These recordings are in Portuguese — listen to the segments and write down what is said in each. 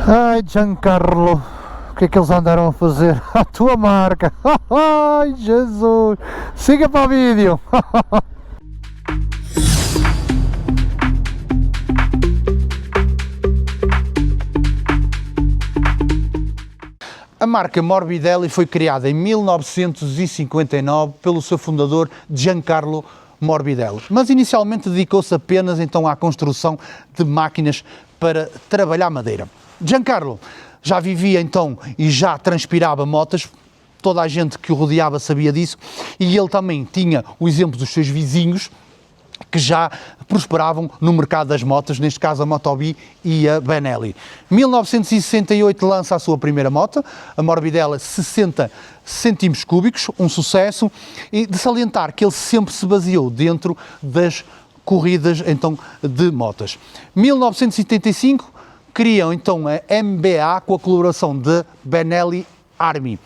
Ai, Giancarlo, o que é que eles andaram a fazer à tua marca? Ai, Jesus, siga para o vídeo. A marca Morbidelli foi criada em 1959 pelo seu fundador Giancarlo Morbidelli, mas inicialmente dedicou-se apenas então à construção de máquinas para trabalhar madeira. Giancarlo já vivia então e já transpirava motas, toda a gente que o rodeava sabia disso, e ele também tinha o exemplo dos seus vizinhos que já prosperavam no mercado das motas, neste caso a Motobi e a Benelli. 1968 lança a sua primeira moto, a Morbidelli 60 centímetros cúbicos, um sucesso, e de salientar que ele sempre se baseou dentro das corridas então de motas. 1975 criam então a MBA com a colaboração de Benelli Army.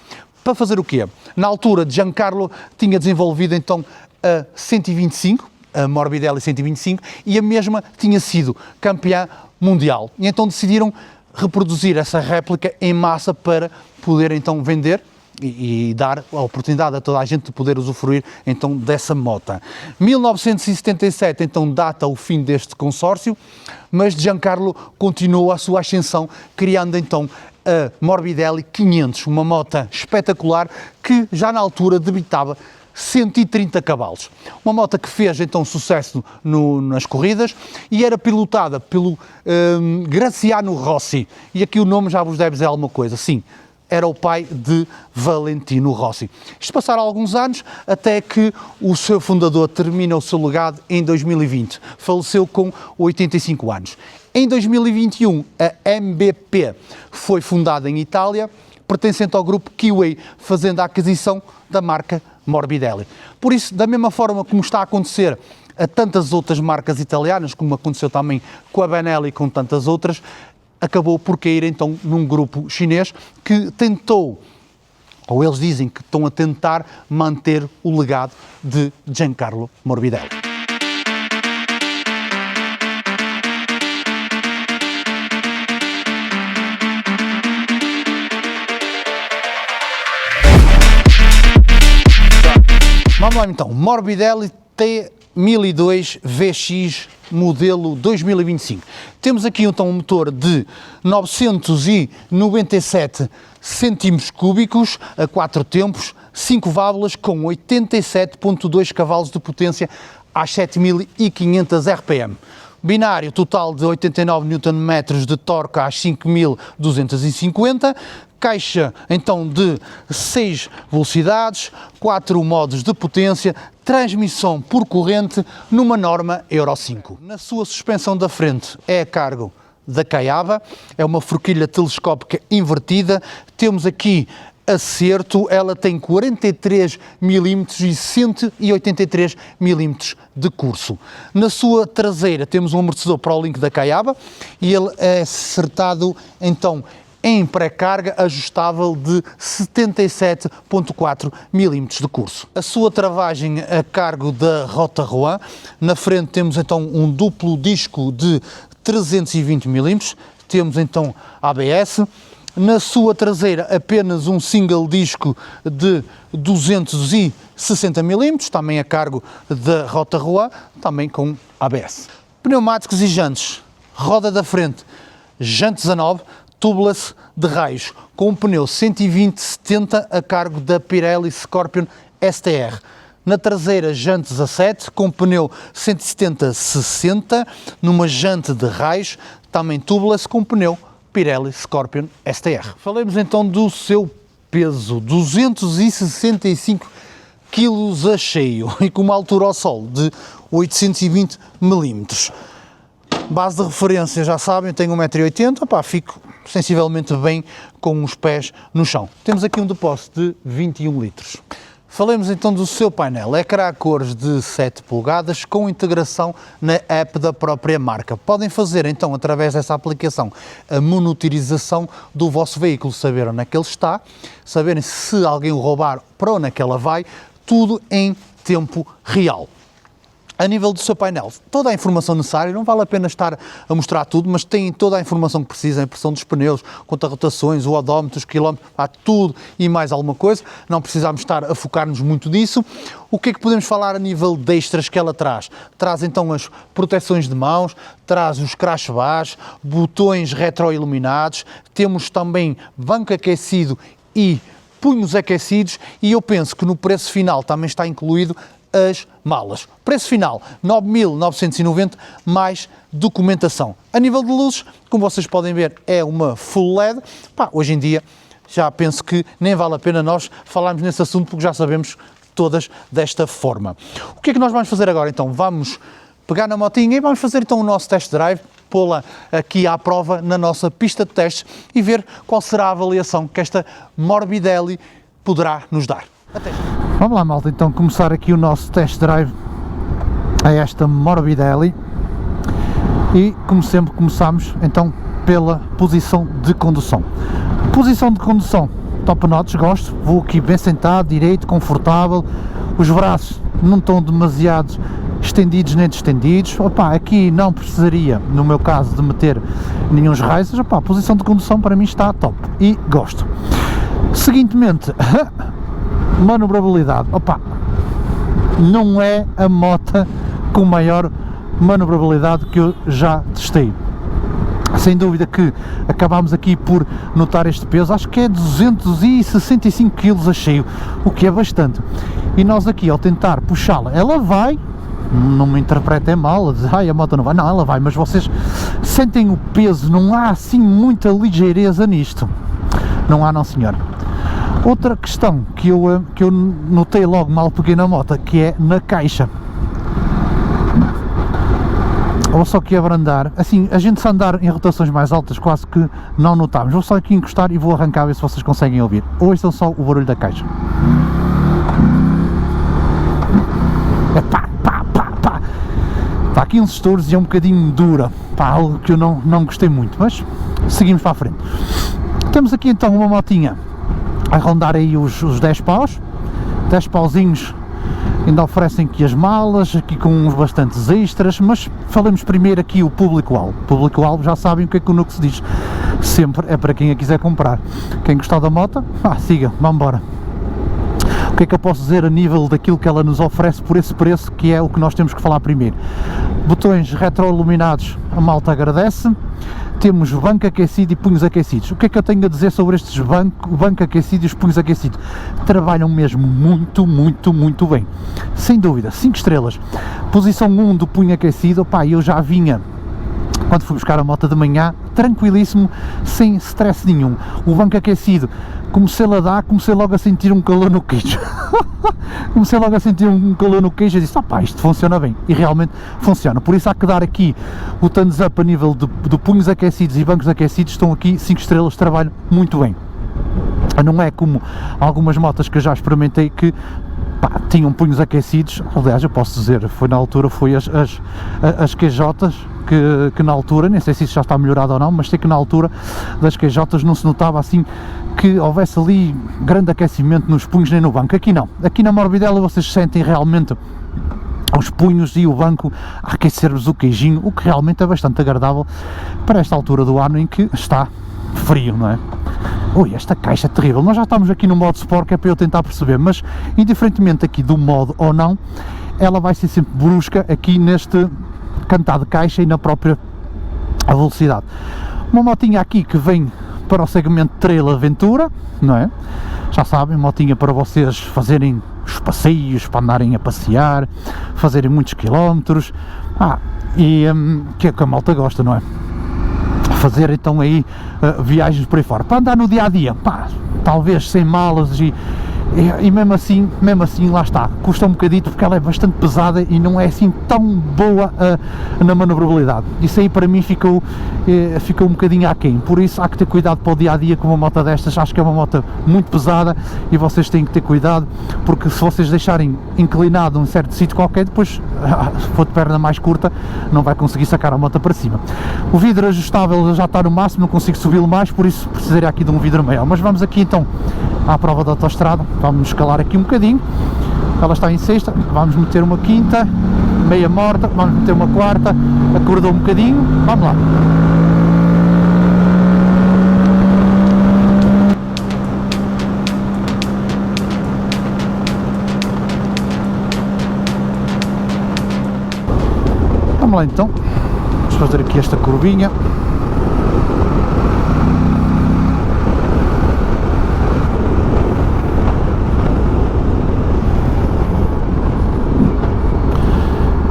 Para fazer o quê? Na altura, Giancarlo tinha desenvolvido então a 125, a Morbidelli 125, e a mesma tinha sido campeã mundial. E então decidiram reproduzir essa réplica em massa para poder então vender e dar a oportunidade a toda a gente de poder usufruir então dessa moto. 1977 então data o fim deste consórcio, mas Giancarlo continuou a sua ascensão, criando então a Morbidelli 500, uma moto espetacular que já na altura debitava 130 cavalos. Uma moto que fez então sucesso nas corridas e era pilotada pelo Graziano Rossi. E aqui o nome já vos deve dizer alguma coisa. Sim, era o pai de Valentino Rossi. Isto passaram alguns anos até que o seu fundador termina o seu legado em 2020. Faleceu com 85 anos. Em 2021, a MBP foi fundada em Itália, pertencente ao grupo Kiwi, fazendo a aquisição da marca Morbidelli. Por isso, da mesma forma como está a acontecer a tantas outras marcas italianas, como aconteceu também com a Benelli e com tantas outras, acabou por cair então num grupo chinês que tentou, ou eles dizem que estão a tentar manter o legado de Giancarlo Morbidelli. Vamos lá então, Morbidelli T1002 VX modelo 2025. Temos aqui então um motor de 997 centímetros cúbicos a 4 tempos, 5 válvulas com 87.2 cavalos de potência às 7.500 RPM. Binário total de 89 Nm de torque às 5.250, caixa então de 6 velocidades, 4 modos de potência, transmissão por corrente numa norma Euro 5. Na sua suspensão da frente é a cargo da Kayaba, é uma forquilha telescópica invertida, temos aqui acerto, ela tem 43 mm e 183 mm de curso. Na sua traseira temos um amortecedor ProLink da Kayaba e ele é acertado então em pré-carga ajustável de 77.4 mm de curso. A sua travagem a cargo da Rotaroan. Na frente temos então um duplo disco de 320 mm, temos então ABS. Na sua traseira apenas um single disco de 260 mm, também a cargo da Rotaroan, também com ABS. Pneumáticos e jantes, roda da frente, jantes a 9, tubeless de raios, com um pneu 120/70 a cargo da Pirelli Scorpion STR. Na traseira, jantes a 7, com pneu 170/60, numa jante de raios, também tubeless, com pneu Pirelli Scorpion STR. Falemos então do seu peso, 265 kg a cheio e com uma altura ao sol de 820 mm. Base de referência, já sabem, tenho 1,80 m, fico sensivelmente bem com os pés no chão. Temos aqui um depósito de 21 litros. Falemos então do seu painel, ecrã a cores de 7 polegadas com integração na app da própria marca. Podem fazer então através dessa aplicação a monitorização do vosso veículo, saber onde é que ele está, saberem se alguém o roubar, para onde é que ela vai, tudo em tempo real. A nível do seu painel, toda a informação necessária, não vale a pena estar a mostrar tudo, mas tem toda a informação que precisa, a pressão dos pneus, quanto a rotações, o odómetro, os quilómetros, há tudo e mais alguma coisa, não precisamos estar a focar-nos muito disso. O que é que podemos falar a nível de extras que ela traz? Traz então as proteções de mãos, traz os crash bars, botões retroiluminados, temos também banco aquecido e punhos aquecidos e eu penso que no preço final também está incluído as malas. Preço final, 9.990 mais documentação. A nível de luzes, como vocês podem ver, é uma full LED. Hoje em dia já penso que nem vale a pena nós falarmos nesse assunto porque já sabemos todas desta forma. O que é que nós vamos fazer agora então? Vamos pegar na motinha e vamos fazer então o nosso test drive, pô-la aqui à prova na nossa pista de testes e ver qual será a avaliação que esta Morbidelli poderá nos dar. Até já. Vamos lá, malta, então começar aqui o nosso test drive a esta Morbidelli e, como sempre, começamos então pela posição de condução. Posição de condução, top notch, gosto, vou aqui bem sentado, direito, confortável, os braços não estão demasiado estendidos nem distendidos. Aqui não precisaria, no meu caso, de meter nenhum raízes. A posição de condução para mim está top e gosto. Seguintemente, manobrabilidade, não é a moto com maior manobrabilidade que eu já testei. Sem dúvida que acabámos aqui por notar este peso, acho que é 265 kg a cheio, o que é bastante. E nós aqui ao tentar puxá-la, ela vai, não me interpretem mal, a dizer, a moto não vai, não, ela vai, mas vocês sentem o peso, não há assim muita ligeireza nisto, não há não senhor. Outra questão que eu notei logo mal peguei na moto, que é na caixa. Vou só aqui abrandar, assim, a gente se andar em rotações mais altas quase que não notamos. Vou só aqui encostar e vou arrancar a ver se vocês conseguem ouvir. Ouçam só o barulho da caixa. É pá. Está aqui uns estouros e é um bocadinho dura, algo que eu não gostei muito, mas seguimos para a frente. Temos aqui então uma motinha a rondar aí os 10 paus, 10 pauzinhos, ainda oferecem aqui as malas, aqui com uns bastantes extras, mas falamos primeiro aqui o público-alvo. Público-alvo já sabem o que é que o Nux diz, sempre é para quem a quiser comprar. Quem gostar da moto, siga, vamos embora. O que é que eu posso dizer a nível daquilo que ela nos oferece por esse preço, que é o que nós temos que falar primeiro? Botões retroiluminados, a malta agradece. Temos banco aquecido e punhos aquecidos. O que é que eu tenho a dizer sobre estes banco aquecido e os punhos aquecidos? Trabalham mesmo muito bem. Sem dúvida, 5 estrelas. Posição 1 do punho aquecido, eu já vinha, quando fui buscar a moto de manhã, tranquilíssimo, sem stress nenhum. O banco aquecido, comecei logo a sentir um calor no queixo. Comecei logo a sentir um calor no queixo e disse, isto funciona bem. E realmente funciona. Por isso há que dar aqui o thumbs up a nível de punhos aquecidos e bancos aquecidos. Estão aqui 5 estrelas, trabalham muito bem. Não é como algumas motas que eu já experimentei que tinham punhos aquecidos. Aliás, eu posso dizer, foi na altura, as QJs, que na altura, nem sei se isso já está melhorado ou não, mas sei que na altura das QJs não se notava assim que houvesse ali grande aquecimento nos punhos nem no banco. Aqui não, aqui na Morbidelli vocês sentem realmente os punhos e o banco a aquecer-vos o queijinho, o que realmente é bastante agradável para esta altura do ano em que está frio, não é? Ui, esta caixa é terrível. Nós já estamos aqui no modo Sport, que é para eu tentar perceber, mas indiferentemente aqui do modo ou não, ela vai ser sempre brusca aqui neste cantar de caixa e na própria velocidade. Uma motinha aqui que vem para o segmento Trail Aventura, não é? Já sabem, motinha para vocês fazerem os passeios, para andarem a passear, fazerem muitos quilómetros, que é que a malta gosta, não é? Fazer então aí viagens por aí fora, para andar no dia a dia, talvez sem malas e mesmo assim lá está, custa um bocadito porque ela é bastante pesada e não é assim tão boa na manobrabilidade. Isso aí para mim ficou um bocadinho aquém, por isso há que ter cuidado para o dia a dia com uma moto destas. Acho que é uma moto muito pesada e vocês têm que ter cuidado, porque se vocês deixarem inclinado um certo sítio qualquer, depois se for de perna mais curta não vai conseguir sacar a moto para cima. O vidro ajustável já está no máximo, não consigo subi-lo mais, por isso precisaria aqui de um vidro maior. Mas vamos aqui então à prova da autoestrada, vamos escalar aqui um bocadinho. Ela está em sexta, vamos meter uma quinta meia morta, vamos meter uma quarta, acordou um bocadinho, vamos lá. Vamos lá então, vamos fazer aqui esta curvinha.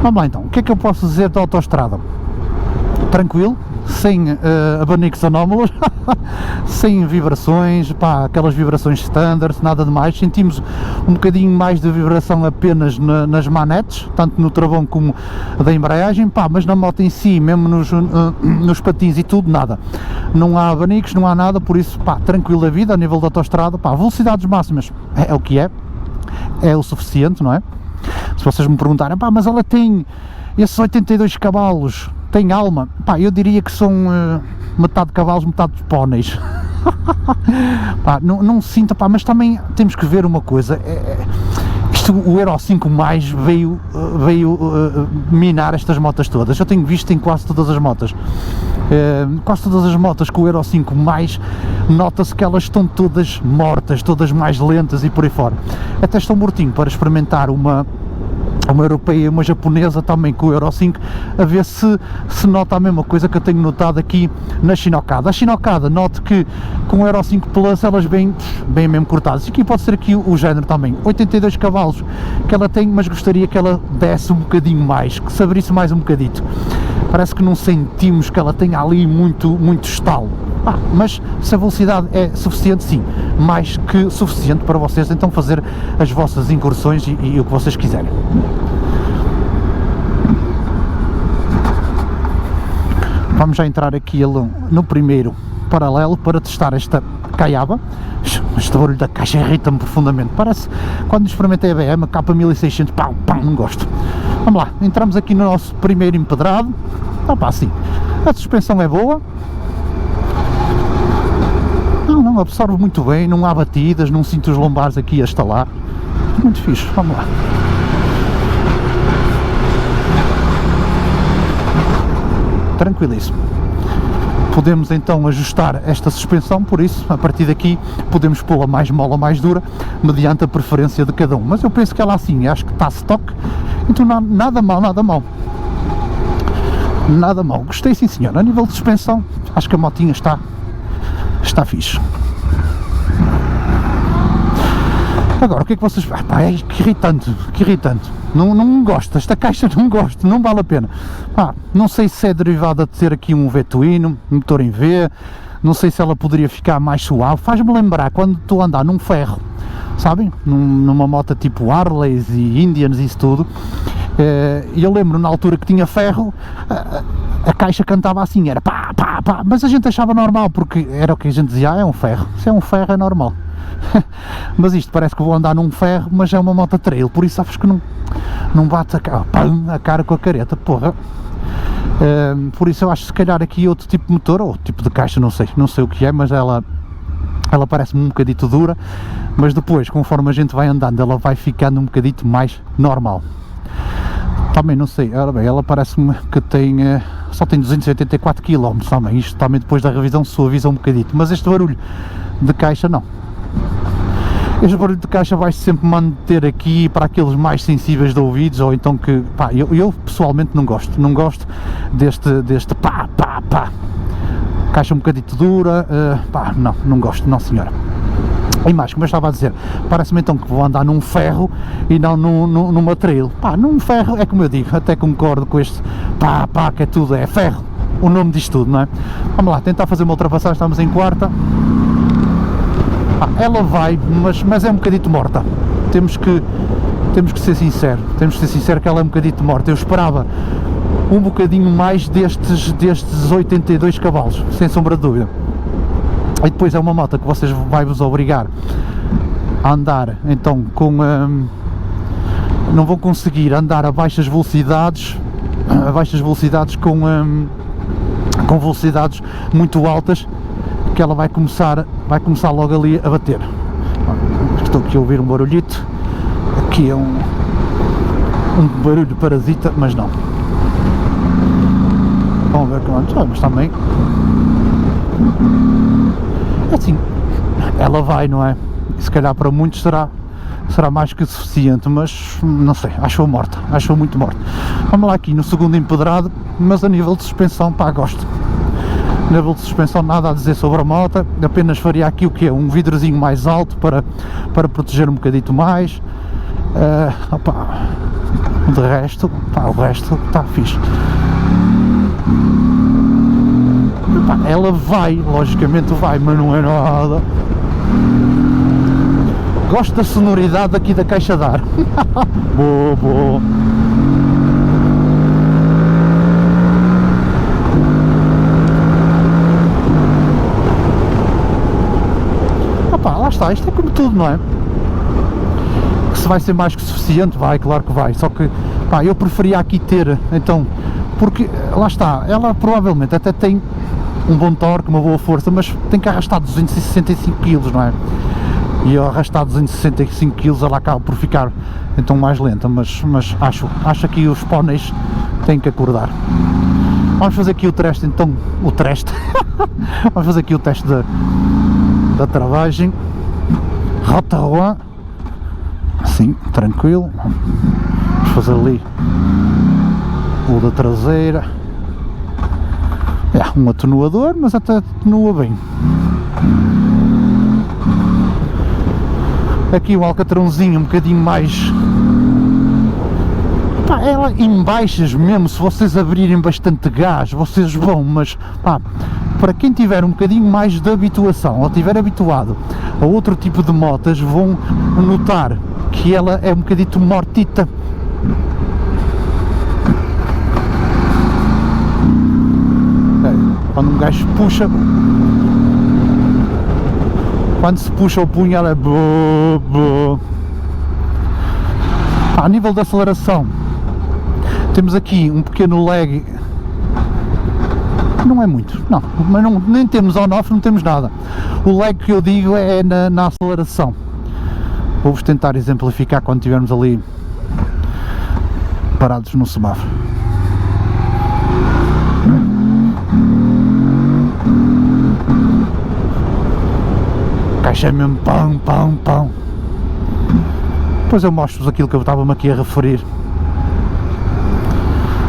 Vamos lá então, o que é que eu posso dizer da autoestrada? Tranquilo, sem abanicos anómalos, sem vibrações, pá, aquelas vibrações standard, nada de mais. Sentimos um bocadinho mais de vibração apenas nas manetes, tanto no travão como da embreagem, pá, mas na moto em si, mesmo nos patins e tudo, nada. Não há abanicos, não há nada, por isso, pá, tranquilo a vida a nível da autoestrada, pá, velocidades máximas é o que é o suficiente, não é? Se vocês me perguntarem, pá, mas ela tem esses 82 cavalos, tem alma, pá, eu diria que são metade de cavalos, metade de póneis. Pá, não sinta, pá, mas também temos que ver uma coisa, isto, o Euro 5 mais veio minar estas motas todas. Eu tenho visto em quase todas as motas, com o Euro 5 mais, nota-se que elas estão todas mortas, todas mais lentas e por aí fora. Até estou mortinho para experimentar uma europeia e uma japonesa também com o Euro 5, a ver se nota a mesma coisa que eu tenho notado aqui na Shinokada. A Shinokada, noto que com o Euro 5 Plus elas bem mesmo cortadas. Aqui pode ser aqui o género também, 82 cavalos que ela tem, mas gostaria que ela desse um bocadinho mais, que se abrisse mais um bocadito. Parece que não sentimos que ela tenha ali muito estalo. Mas se a velocidade é suficiente, sim, mais que suficiente para vocês então fazer as vossas incursões e o que vocês quiserem. Vamos já entrar aqui no primeiro paralelo para testar esta caiaba. Este barulho da caixa irrita-me profundamente, parece quando experimentei a BM, a K1600, pá, não gosto. Vamos lá, entramos aqui no nosso primeiro empedrado. Sim, a suspensão é boa. Não, absorve muito bem, não há batidas, não sinto os lombares aqui a estalar. Muito fixe, vamos lá. Tranquilíssimo. Podemos então ajustar esta suspensão, por isso, a partir daqui, podemos pô-la mais mole ou mais dura, mediante a preferência de cada um. Mas eu penso que ela assim, acho que está stock, então nada mal. Nada mal, gostei sim senhor. A nível de suspensão, acho que a motinha está fixe. Agora, o que é que vocês... que irritante. Não gosto, esta caixa não gosto, não vale a pena. Não sei se é derivada de ter aqui um V-twin, um motor em V, não sei se ela poderia ficar mais suave. Faz-me lembrar quando estou a andar num ferro, sabem? Numa moto tipo Harleys e Indians e isso tudo. E eu lembro na altura que tinha ferro, a caixa cantava assim, era pá, mas a gente achava normal, porque era o que a gente dizia, é um ferro, se é um ferro é normal. Mas isto parece que vou andar num ferro, mas é uma moto trail, por isso sabes que não bate a cara com a careta, porra. Por isso eu acho que se calhar aqui outro tipo de motor, ou tipo de caixa, não sei o que é, mas ela parece-me um bocadito dura, mas depois, conforme a gente vai andando, ela vai ficando um bocadito mais normal. Também não sei, ela parece-me que só tem 284 km também, isto também depois da revisão suaviza um bocadito, mas este barulho de caixa não. Este barulho de caixa vai-se sempre manter aqui para aqueles mais sensíveis de ouvidos, ou então que, eu pessoalmente não gosto deste pá, caixa um bocadito dura, não gosto, não senhora. E mais, como eu estava a dizer, parece-me então que vou andar num ferro e não numa trail. Num ferro é como eu digo, até concordo com este que é tudo, é ferro, o nome disto tudo, não é? Vamos lá, tentar fazer uma ultrapassagem, estamos em quarta. Ela vai, mas é um bocadito morta. Temos que ser sincero, que ela é um bocadito morta. Eu esperava um bocadinho mais destes 82 cavalos, sem sombra de dúvida. E depois é uma moto que vai-vos obrigar a andar, então, não vão conseguir andar a baixas velocidades com velocidades muito altas, que ela vai começar logo ali a bater. Estou aqui a ouvir um barulhito, aqui é um barulho parasita, mas não. Vamos ver quantos, mas também assim, ela vai, não é? Se calhar para muitos será mais que suficiente, mas não sei, acho-a morta, acho-a muito morta. Vamos lá aqui no segundo empedrado, mas a nível de suspensão, pá, gosto. A nível de suspensão nada a dizer sobre a moto, apenas faria aqui o que é um vidrozinho mais alto para proteger um bocadito mais. De resto, pá, o resto está fixe. Pá, ela vai, logicamente vai, mas não é nada. Gosto da sonoridade aqui da caixa de ar. Boa, boa. Lá está, isto é como tudo, não é? Que se vai ser mais que suficiente, vai, claro que vai. Só que, pá, eu preferia aqui ter, então, porque, lá está, ela provavelmente até tem um bom torque, uma boa força, mas tem que arrastar 265 kg, não é? E eu arrastar 265 kg ela acaba por ficar então mais lenta, mas acho que os póneis têm que acordar. Vamos fazer aqui o teste então, vamos fazer aqui o teste da travagem, rota Rouen, assim, tranquilo. Vamos fazer ali o da traseira, um atenuador, mas até atenua bem. Aqui um alcatrãozinho um bocadinho mais, pá, ela em baixas mesmo, se vocês abrirem bastante gás, vocês vão, mas pá, para quem tiver um bocadinho mais de habituação, ou estiver habituado a outro tipo de motas, vão notar que ela é um bocadito mortita. Quando um gajo puxa, quando se puxa o punho, ela é boa. A nível da aceleração, temos aqui um pequeno lag, não é muito, não, mas não, nem temos on-off, não temos nada. O lag que eu digo é na aceleração. Vou-vos tentar exemplificar quando estivermos ali parados no semáforo. Caixa é mesmo pão. Depois eu mostro-vos aquilo que eu estava-me aqui a referir.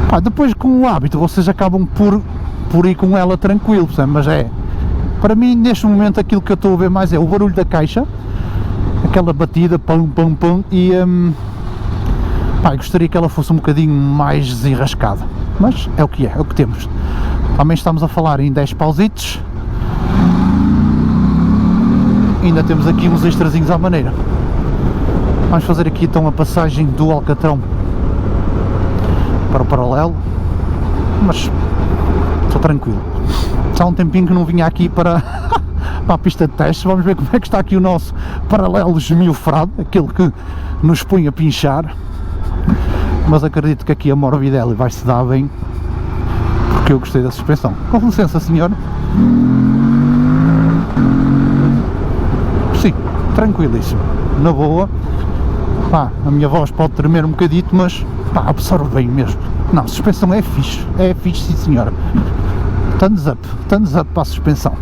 Pá, depois com o hábito vocês acabam por ir com ela tranquilo, mas para mim neste momento aquilo que eu estou a ver mais é o barulho da caixa, aquela batida, pão, e pá, gostaria que ela fosse um bocadinho mais desenrascada, mas é o que temos. Também estamos a falar em 10 pausitos. Ainda temos aqui uns extrazinhos à maneira. Vamos fazer aqui então a passagem do Alcatrão para o paralelo, mas estou tranquilo. Já há um tempinho que não vinha aqui para a pista de testes. Vamos ver como é que está aqui o nosso paralelo esmiuçado, aquele que nos põe a pinchar, mas acredito que aqui a Morbidelli vai se dar bem, porque eu gostei da suspensão. Com licença, senhor. Sim, tranquilíssimo, na boa. Pá, a minha voz pode tremer um bocadito, mas pá, absorve bem mesmo. Não, a suspensão é fixe, sim senhora. Thumbs up para a suspensão.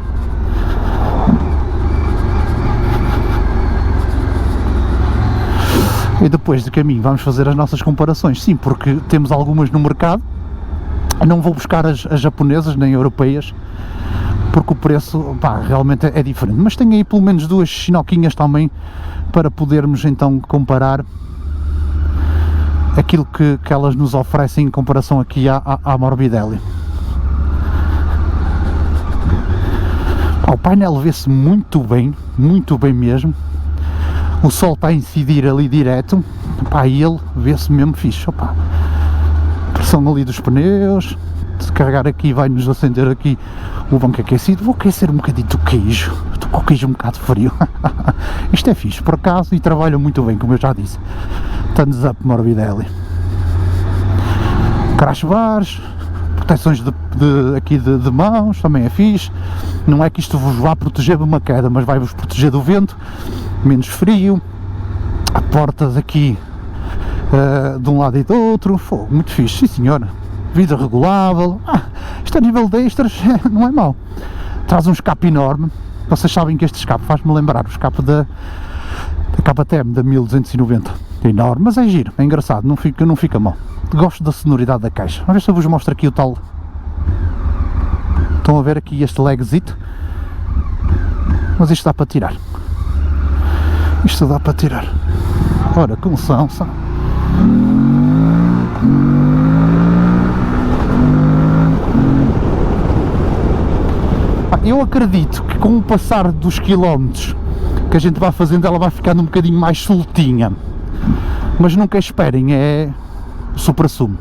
E depois de caminho vamos fazer as nossas comparações, sim, porque temos algumas no mercado. Não vou buscar as japonesas nem europeias, porque o preço, pá, realmente é diferente, mas tenho aí pelo menos duas chinoquinhas também para podermos então comparar aquilo que elas nos oferecem em comparação aqui à Morbidelli. Pá, o painel vê-se muito bem mesmo, o sol está a incidir ali direto, pá, e ele vê-se mesmo fixe. Opa, pressão ali dos pneus, se carregar aqui vai-nos acender aqui o banco aquecido. Vou aquecer um bocadinho do queijo, estou com o queijo um bocado frio. Isto é fixe, por acaso, e trabalha muito bem, como eu já disse. Thumbs up, Morbidelli. Crash bars, proteções aqui de mãos, também é fixe. Não é que isto vos vá proteger de uma queda, mas vai-vos proteger do vento, menos frio. Portas aqui de um lado e do outro, fogo, muito fixe, sim senhora, vidro regulável, isto a nível de extras não é mau, traz um escape enorme, vocês sabem que este escape faz-me lembrar o escape da KTM da 1290, é enorme, mas é giro, é engraçado, não fica mal, gosto da sonoridade da caixa. Vamos ver se eu vos mostro aqui o tal, estão a ver aqui este legzito, mas isto dá para tirar, ora como são. Eu acredito que com o passar dos quilómetros que a gente vai fazendo, ela vai ficando um bocadinho mais soltinha, mas nunca esperem, é supra-sumo.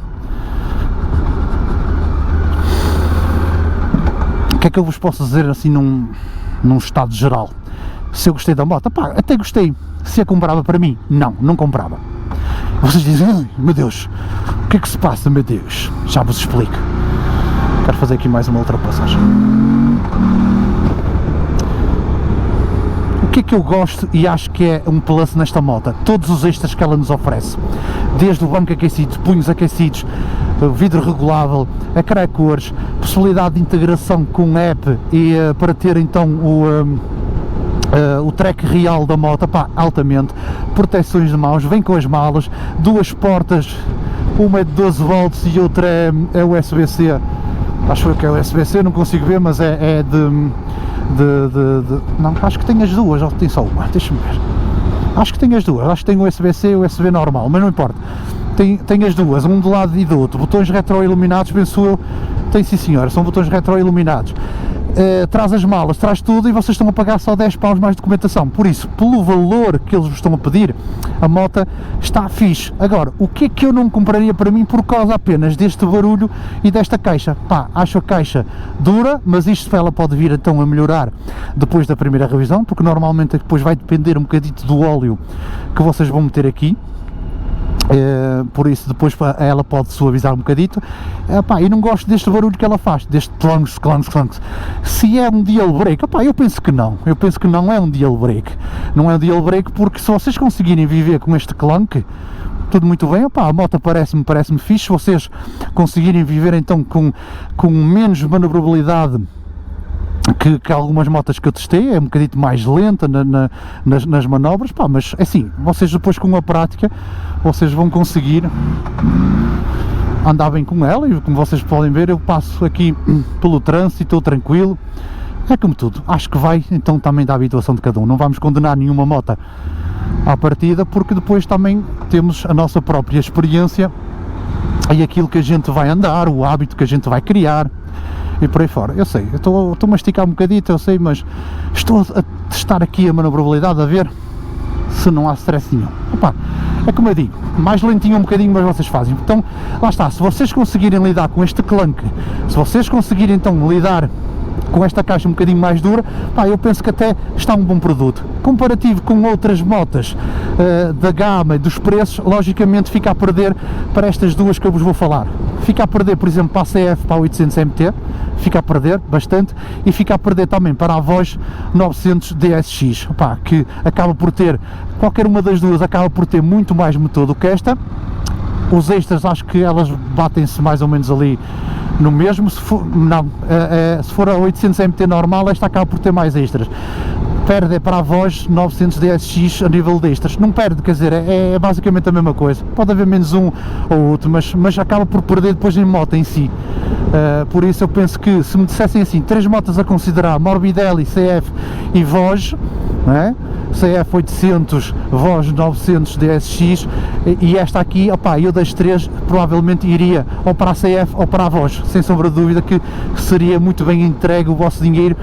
O que é que eu vos posso dizer assim num estado geral? Se eu gostei da moto, pá, até gostei. Se a comprava para mim? Não comprava. Vocês dizem, meu Deus, o que é que se passa, meu Deus? Já vos explico. Quero fazer aqui mais uma ultrapassagem. O que é que eu gosto e acho que é um plus nesta moto? Todos os extras que ela nos oferece. Desde o banco aquecido, punhos aquecidos, vidro regulável, ecrã cores, possibilidade de integração com app e para ter então o track real da moto, pá, altamente, proteções de mãos, vem com as malas, duas portas, uma é de 12 volts e outra é USB-C, acho que é USB-C, não consigo ver, mas é não, acho que tem as duas, ou tem só uma, deixa-me ver, acho que tem as duas, acho que tem o USB-C e o USB normal, mas não importa, tem as duas, um de lado e do outro, botões retroiluminados, penso eu, tem sim senhora, são botões retroiluminados. Traz as malas, traz tudo e vocês estão a pagar só 10 paus mais documentação, por isso, pelo valor que eles vos estão a pedir, a moto está fixe. Agora, o que é que eu não compraria para mim por causa apenas deste barulho e desta caixa? Pá, acho a caixa dura, mas isto ela pode vir então a melhorar depois da primeira revisão, porque normalmente depois vai depender um bocadito do óleo que vocês vão meter aqui. Por isso depois ela pode suavizar um bocadito, e não gosto deste barulho que ela faz, deste clanks. Se é um deal break, eu penso que não é um deal break, não é um deal break, porque se vocês conseguirem viver com este clank, tudo muito bem, a moto parece-me fixe. Se vocês conseguirem viver então com menos manobrabilidade que algumas motas que eu testei, é um bocadinho mais lenta nas manobras, mas assim, vocês depois com a prática, vocês vão conseguir andar bem com ela, e como vocês podem ver, eu passo aqui pelo trânsito, estou tranquilo, é como tudo, acho que vai então também da habituação de cada um, não vamos condenar nenhuma moto à partida, porque depois também temos a nossa própria experiência e aquilo que a gente vai andar, o hábito que a gente vai criar, e por aí fora. Eu sei, eu estou a masticar um bocadito, eu sei, mas estou a testar aqui a manobrabilidade, a ver se não há stress nenhum. É como eu digo, mais lentinho um bocadinho, mas vocês fazem. Então, lá está, se vocês conseguirem lidar com este clank, se vocês conseguirem então lidar com esta caixa um bocadinho mais dura, eu penso que até está um bom produto. Comparativo com outras motas da gama e dos preços, logicamente fica a perder para estas duas que eu vos vou falar. Fica a perder, por exemplo, para a CF, para a 800 MT, fica a perder bastante, e fica a perder também para a Voz 900 DSX, que acaba por ter, qualquer uma das duas acaba por ter muito mais motor do que esta. Os extras acho que elas batem-se mais ou menos ali no mesmo, se for a 800 MT normal, esta acaba por ter mais extras. Perde para a Voz 900 DSX a nível de extras, não perde, quer dizer, é basicamente a mesma coisa, pode haver menos um ou outro, mas acaba por perder depois em moto em si. Por isso eu penso que se me dissessem assim, 3 motas a considerar, Morbidelli, CF e Voz, não é? CF 800, Voz 900 DSX, e esta aqui, eu das 3 provavelmente iria ou para a CF ou para a Voz, sem sombra de dúvida que seria muito bem entregue o vosso dinheiro,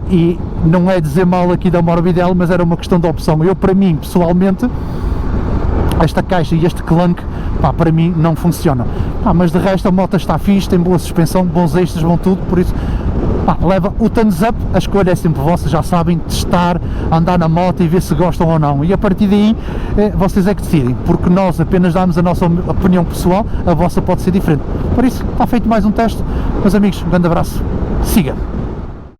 e não é dizer mal aqui da Morbidelli, mas era uma questão de opção. Eu, para mim, pessoalmente, esta caixa e este clank, para mim não funciona, mas de resto a moto está fixe, tem boa suspensão, bons extras, bom tudo, por isso leva o thumbs up. A escolha é sempre vossa, já sabem, testar, andar na moto e ver se gostam ou não, e a partir daí vocês é que decidem, porque nós apenas damos a nossa opinião pessoal, a vossa pode ser diferente. Por isso, está feito mais um teste, meus amigos, um grande abraço, siga!